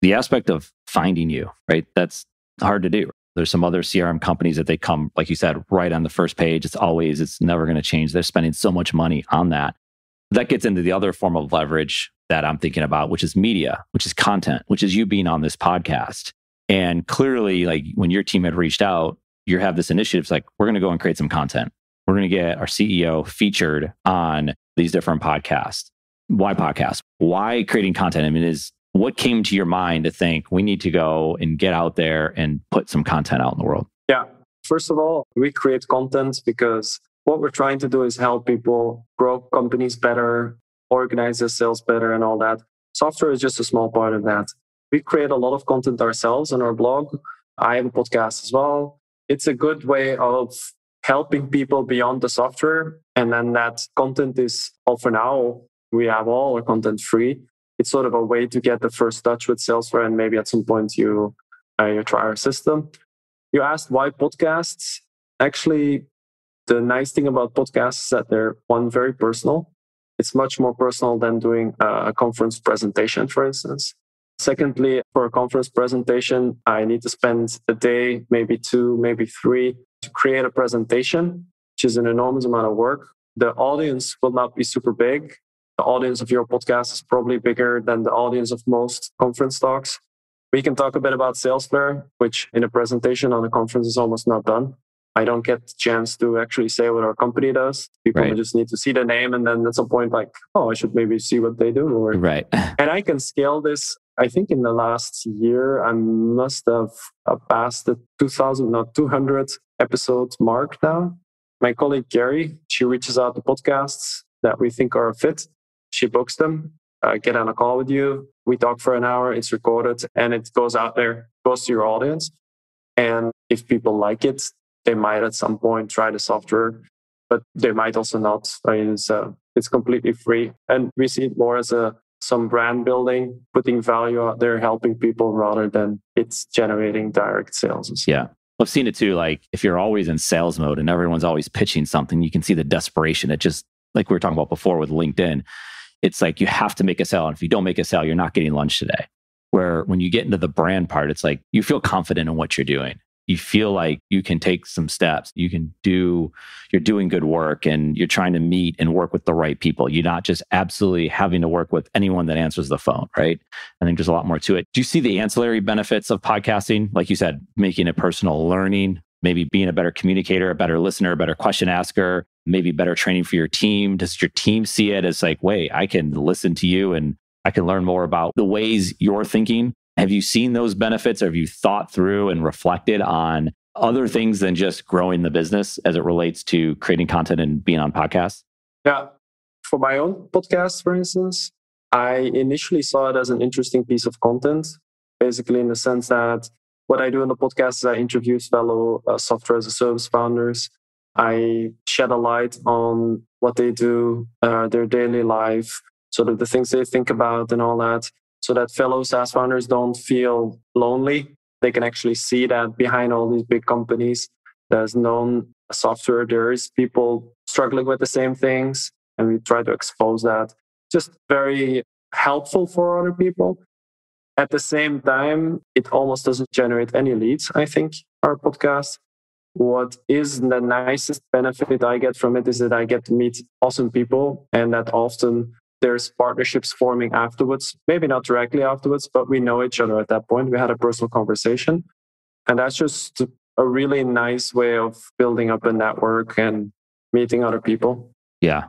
the aspect of finding you, right? That's hard to do. There's some other CRM companies that they come, like you said, right on the first page. It's never going to change. They're spending so much money on that. That gets into the other form of leverage that I'm thinking about, which is media, which is content, which is you being on this podcast. And clearly, like when your team had reached out, you have this initiative. It's like, we're going to go and create some content. We're going to get our CEO featured on these different podcasts. Why podcasts? Why creating content? I mean, what came to your mind to think we need to go and get out there and put some content out in the world? Yeah. First of all, we create content because what we're trying to do is help people grow companies better, organize their sales better, and all that. Software is just a small part of that. We create a lot of content ourselves on our blog. I have a podcast as well. It's a good way of helping people beyond the software. And then that content is, well, for now, we have all our content free. It's sort of a way to get the first touch with Salesflare, and maybe at some point you try our system. You asked why podcasts. Actually, the nice thing about podcasts is that they're, one, very personal. It's much more personal than doing a conference presentation, for instance. Secondly, for a conference presentation, I need to spend a day, maybe 2, maybe 3, to create a presentation, which is an enormous amount of work. The audience will not be super big. The audience of your podcast is probably bigger than the audience of most conference talks. We can talk a bit about Salesflare, which in a presentation on a conference is almost not done. I don't get the chance to actually say what our company does. People just need to see the name, and then at some point, like, oh, I should maybe see what they do. Right. And I can scale this. I think in the last year, I must have passed the 200 episodes mark now. My colleague Gary, she reaches out to podcasts that we think are a fit. She books them, get on a call with you. We talk for an hour, it's recorded, and it goes out there, goes to your audience. And if people like it, they might at some point try the software, but they might also not. I mean, it's completely free. And we see it more as some brand building, putting value out there, helping people rather than it's generating direct sales. Yeah. I've seen it too. Like if you're always in sales mode and everyone's always pitching something, you can see the desperation. It just, like we were talking about before with LinkedIn, it's like you have to make a sale. And if you don't make a sale, you're not getting lunch today. Where when you get into the brand part, it's like you feel confident in what you're doing. You feel like you can take some steps. You're doing good work, and you're trying to meet and work with the right people. You're not just absolutely having to work with anyone that answers the phone, right? I think there's a lot more to it. Do you see the ancillary benefits of podcasting? Like you said, making it personal learning, maybe being a better communicator, a better listener, a better question asker, maybe better training for your team. Does your team see it as like, wait, I can listen to you and I can learn more about the ways you're thinking? Have you seen those benefits? Or have you thought through and reflected on other things than just growing the business as it relates to creating content and being on podcasts? Yeah. For my own podcast, for instance, I initially saw it as an interesting piece of content, basically in the sense that what I do in the podcast is I interview fellow software as a service founders. I shed a light on what they do, their daily life, sort of the things they think about and all that, so that fellow SaaS founders don't feel lonely. They can actually see that behind all these big companies, there's known software, there is people struggling with the same things, and we try to expose that. Just very helpful for other people. At the same time, it almost doesn't generate any leads, I think, our podcast. What is the nicest benefit I get from it is that I get to meet awesome people, and that often there's partnerships forming afterwards, maybe not directly afterwards, but we know each other at that point. We had a personal conversation. And that's just a really nice way of building up a network and meeting other people. Yeah,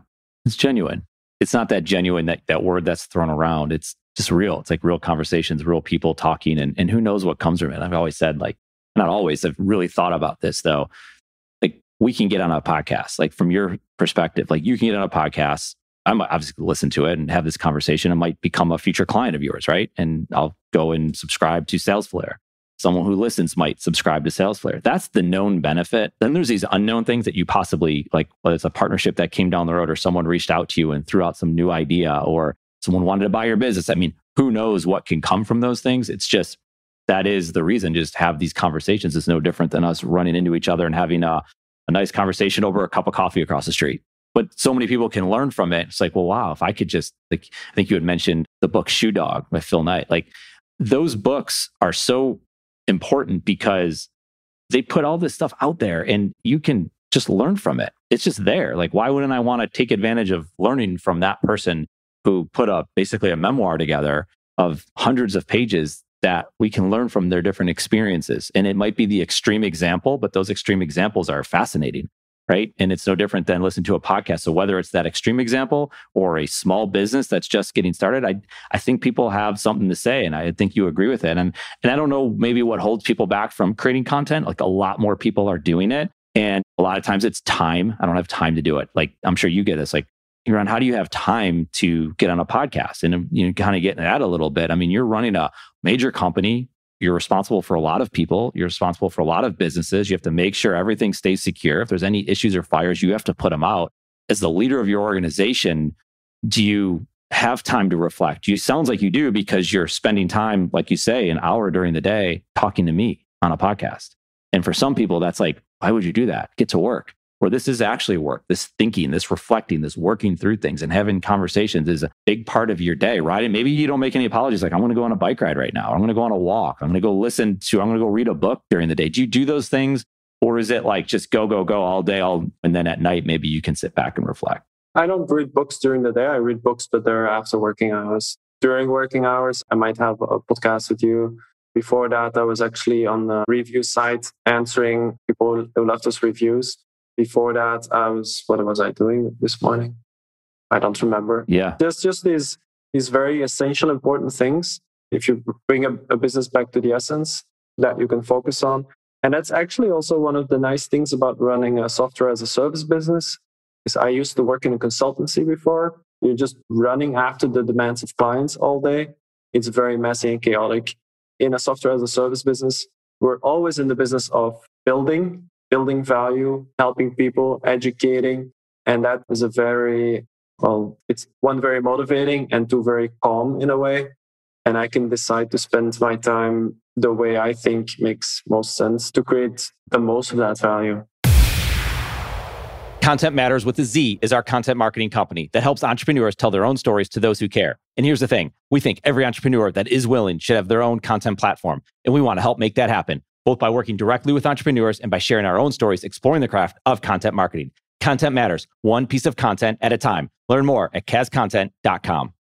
it's genuine. It's not that genuine, that word that's thrown around. It's just real. It's like real conversations, real people talking, and who knows what comes from it. I've always said, like, not always, I've really thought about this though. Like we can get on a podcast, like from your perspective, like you can get on a podcast. I'm obviously listen to it and have this conversation. I might become a future client of yours, right? And I'll go and subscribe to Salesflare. Someone who listens might subscribe to Salesflare. That's the known benefit. Then there's these unknown things that you possibly, like whether it's a partnership that came down the road or someone reached out to you and threw out some new idea or someone wanted to buy your business. I mean, who knows what can come from those things? It's just, that is the reason. Just have these conversations. It's no different than us running into each other and having a nice conversation over a cup of coffee across the street. But so many people can learn from it. It's like, well, wow, if I could just, like, I think you had mentioned the book Shoe Dog by Phil Knight. Like, those books are so important because they put all this stuff out there and you can just learn from it. It's just there. Like, why wouldn't I want to take advantage of learning from that person who put up basically a memoir together of hundreds of pages that we can learn from their different experiences? And it might be the extreme example, but those extreme examples are fascinating, right? And it's no different than listening to a podcast. So whether it's that extreme example or a small business that's just getting started, I think people have something to say, and I think you agree with it. And I don't know maybe what holds people back from creating content. Like, a lot more people are doing it. And a lot of times it's time. I don't have time to do it. Like, I'm sure you get this. Like, Jeroen, how do you have time to get on a podcast? And kind of getting at a little bit. I mean, you're running a major company. You're responsible for a lot of people. You're responsible for a lot of businesses. You have to make sure everything stays secure. If there's any issues or fires, you have to put them out. As the leader of your organization, do you have time to reflect? You sounds like you do, because you're spending time, like you say, an hour during the day talking to me on a podcast. And for some people, that's like, why would you do that? Get to work. Or this is actually work. This thinking, this reflecting, this working through things and having conversations is a big part of your day, right? And maybe you don't make any apologies. Like, I'm going to go on a bike ride right now. I'm going to go on a walk. I'm going to go read a book during the day. Do you do those things? Or is it like just go all day, and then at night, maybe you can sit back and reflect? I don't read books during the day. I read books, but they're after working hours. During working hours, I might have a podcast with you. Before that, I was actually on the review site answering people who left us reviews. Before that, what was I doing this morning? I don't remember. Yeah. There's just these very essential, important things. If you bring a business back to the essence that you can focus on. And that's actually also one of the nice things about running a software as a service business. Is I used to work in a consultancy before. You're just running after the demands of clients all day. It's very messy and chaotic. In a software as a service business, we're always in the business of building value, helping people, educating. And that is it's one, very motivating, and two, very calm in a way. And I can decide to spend my time the way I think makes most sense to create the most of that value. Content Matterz with a Z is our content marketing company that helps entrepreneurs tell their own stories to those who care. And here's the thing. We think every entrepreneur that is willing should have their own content platform. And we want to help make that happen, both by working directly with entrepreneurs and by sharing our own stories, exploring the craft of content marketing. Content Matterz, one piece of content at a time. Learn more at cascontent.com.